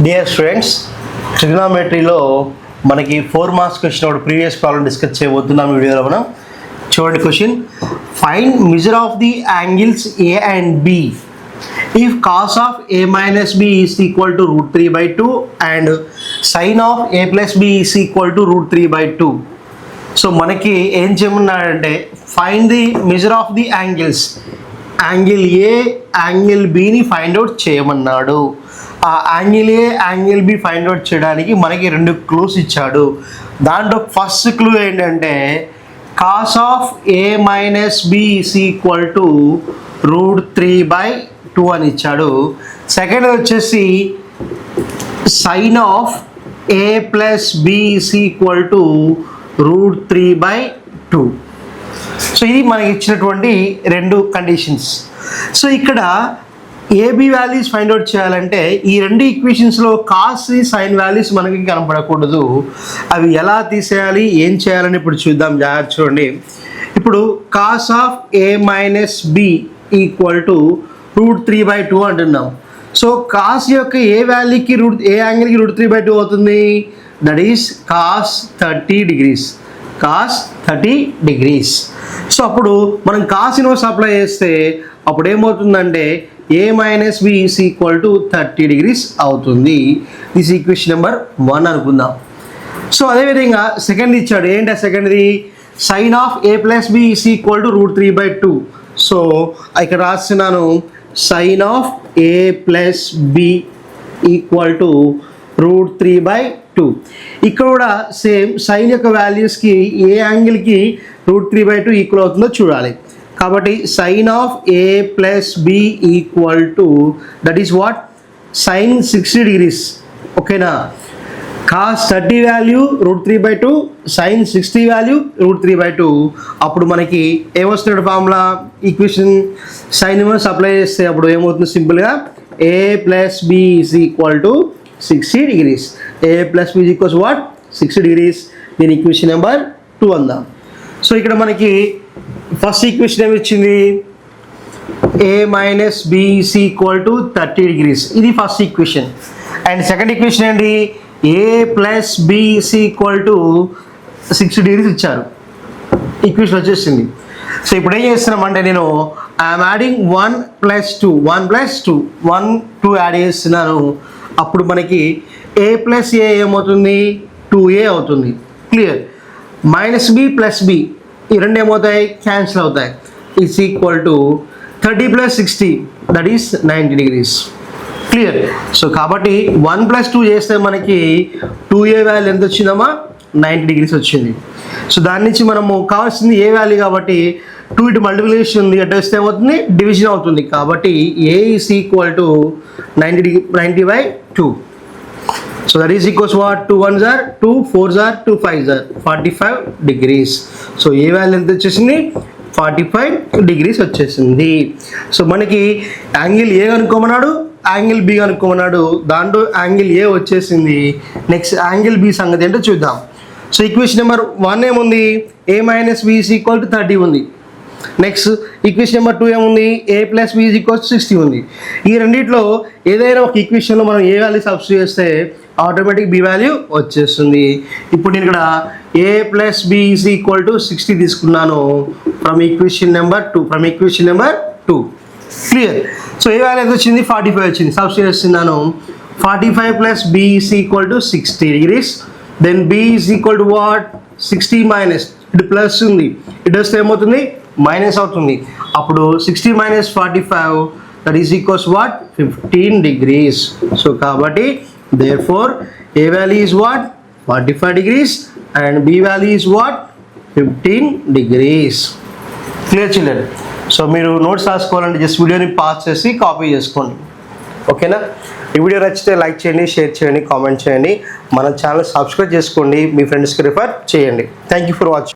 Dear students, ట్రిగ్నోమెట్రీలో మనకి 4 marks question ఒకటి ప్రీవియస్ ప్రాబ్లం డిస్కస్ చేయబోతున్నాం వీడియోలో. మనం చూడండి question. Find measure of the angles A and B if cos of A minus B is equal to √3/2 and sine of A plus B is equal to √3/2. So మనకి ఏం చేయమన్నాడంటే find the measure of the angles, angle A angle బిని find out చేయమన్నాడు. ఆ angle A angle B find out చేయడానికి మనకి 2 clues ఇచ్చాడు. దాంట్లో ఫస్ట్ క్లూ ఏంటంటే cos of A minus B is equal to √3/2 అని ఇచ్చాడు. సెకండ్ వచ్చేసి sine of A plus B is equal to √3/2. So ఇది మనకి ఇచ్చినటువంటి 2 కండిషన్స్. సో ఇక్కడ ఏబి వాల్యూస్ ఫైండ్ అవుట్ చేయాలంటే ఈ 2 ఈక్వేషన్స్లో కాస్ సైన్ వాల్యూస్ మనకి కనపడకూడదు. అవి ఎలా తీసేయాలి, ఏం చేయాలని ఇప్పుడు చూద్దాం. జాగ్రత్త చూడండి. ఇప్పుడు cos of A minus B equal to √3/2 అంటున్నాం. సో కాస్ యొక్క ఏ వాల్యూకి ఏ యాంగిల్కి √3/2 అవుతుంది? That is cos 30 degrees. Cos 30 degrees. So అప్పుడు మనం కాస్ ఇన్వర్స్ అప్లై చేస్తే అప్పుడు ఏమవుతుందంటే A minus B is equal to 30 degrees అవుతుంది. దిస్ ఈక్వేషన్ నెంబర్ 1 అనుకుందాం. సో అదేవిధంగా సెకండ్ ఇచ్చాడు. ఏంటి సెకండ్ది? Sine of A plus B is equal to √3/2. So ఇక్కడ రాస్తున్నాను sine of A plus B equal to √3/2. ఇక్కడ కూడా సేమ్ సైన్ యొక్క వాల్యూస్కి ఏ యాంగిల్కి √3/2 ఈక్వల్ అవుతుందో చూడాలి. కాబట్టి sine of A plus B equal to that is what? Sine 60 degrees. ఓకేనా? Cos 30 value √3/2, sine 60 value √3/2. అప్పుడు మనకి ఏమొస్తున్నాడు formula? Equation sine inverse apply చేస్తే అప్పుడు ఏమవుతుంది? సింపుల్గా A plus B is equal to 60 degrees. A plus B equals what? 60 degrees. దీని equation number 2 అందాం. సో ఇక్కడ మనకి ఫస్ట్ ఈక్వేషన్ ఏమి ఇచ్చింది? A minus B is equal to 30 degrees. ఇది first equation. And second equation ఏంటి? A plus B is equal to 60 degrees ఇచ్చారు. Equation వచ్చేసింది. సో ఇప్పుడు ఏం చేస్తున్నామంటే నేను ఐఎమ్ యాడింగ్ 1 + 2 1 2 యాడ్ చేస్తున్నాను. అప్పుడు మనకి ఏ ప్లస్ ఏ ఏమవుతుంది? 2a అవుతుంది. Clear? Minus B plus B ఈ 2 ఏమవుతాయి? క్యాన్సిల్ అవుతాయి. Is equal to 30 + 60 that is 90 degrees. Clear? So కాబట్టి 1 + 2 చేస్తే మనకి 2a వాల్యూ ఎంత వచ్చిందమ్మా? 90 degrees వచ్చింది. సో దాని నుంచి మనము కావాల్సింది ఏ వాల్యూ కాబట్టి 2 ఇటు మల్టిప్లికేషన్ ఉంది, అటు వస్తే ఏమవుతుంది? డివిజన్ అవుతుంది. కాబట్టి A is equal to 90/2. So that is equals what? 2 1s are 2, 4s are 2, 5s are 45 degrees. So A value ఎంత వచ్చేసింది? 45 degrees వచ్చేసింది. సో మనకి యాంగిల్ ఏ కనుక్కోమన్నాడు, యాంగిల్ బి కనుక్కోమన్నాడు. దాంట్లో యాంగిల్ ఏ వచ్చేసింది. నెక్స్ట్ యాంగిల్ బి సంగతి ఏంటో చూద్దాం. సో ఈక్వేషన్ నెంబర్ 1 ఏముంది? A minus B is equal to 30 ఉంది. నెక్స్ట్ ఈక్వేషన్ నెంబర్ 2 ఏముంది? A plus B is equal to 60 ఉంది. ఈ రెండిట్లో ఏదైనా ఒక ఈక్వేషన్లో మనం ఏ వాల్యూ సబ్స్టిట్యూట్ చేస్తే ఆటోమేటిక్ బి వాల్యూ వచ్చేస్తుంది. ఇప్పుడు నేను ఇక్కడ A plus B is equal to 60 తీసుకున్నాను from equation number 2. Clear? So A value ఎంత వచ్చింది? 45 వచ్చింది. సబ్స్టిట్యూట్ చేస్తున్నాను. 45 + b is equal to 60 degrees. Then b is equal to what? 60 minus ఇటు ప్లస్ ఉంది, ఇటు వస్తే ఏమవుతుంది? మైనస్ అవుతుంది. అప్పుడు 60 - 45 that is equals what? 15 degrees. So కాబట్టి therefore a value is what? 45 degrees and b value is what? 15 degrees. Clear children? So మీరు notes రాసుకోవాలంటే just వీడియోని పాస్ చేసి కాపీ చేసుకోండి. ఓకేనా? ఈ వీడియో నచ్చితే లైక్ చేయండి, షేర్ చేయండి, కామెంట్ చేయండి. మన ఛానల్ సబ్స్క్రైబ్ చేసుకోండి, మీ ఫ్రెండ్స్కి రిఫర్ చేయండి. Thank you for watching.